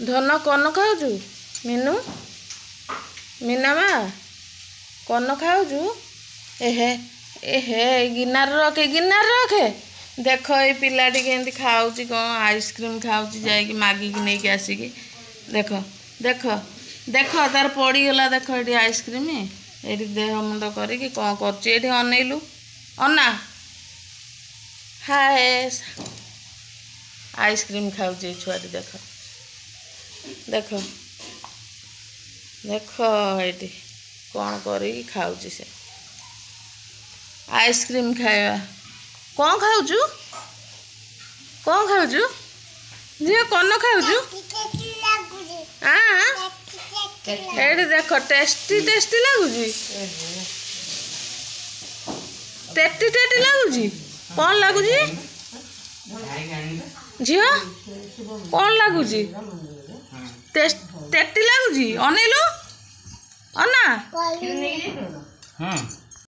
धन कौन खाऊचु मीनू मीना मा कौन खाऊचु एहे एहे गिनार रखे देख ये पिलाटी केमती खाऊची कौन आइसक्रीम खाऊची जाइकी मागिकी नहीं आसिकी देख देख देख तार पड़गला देख ये आइसक्रीम ये देह मुंड करी कौन कर अनैलु अना हाय आइसक्रीम खाऊची छुआटी देख देख देख ये कौन करी खाऊची से आइसक्रीम खाया कौन खाऊचु झील कौन खाऊचु हाँ ये देख टेस्टी टेस्टी लगुची टेटी टेटी लगुची कौन लगुची झील कौन लगुची टेस्टी लगुची अनेलु अना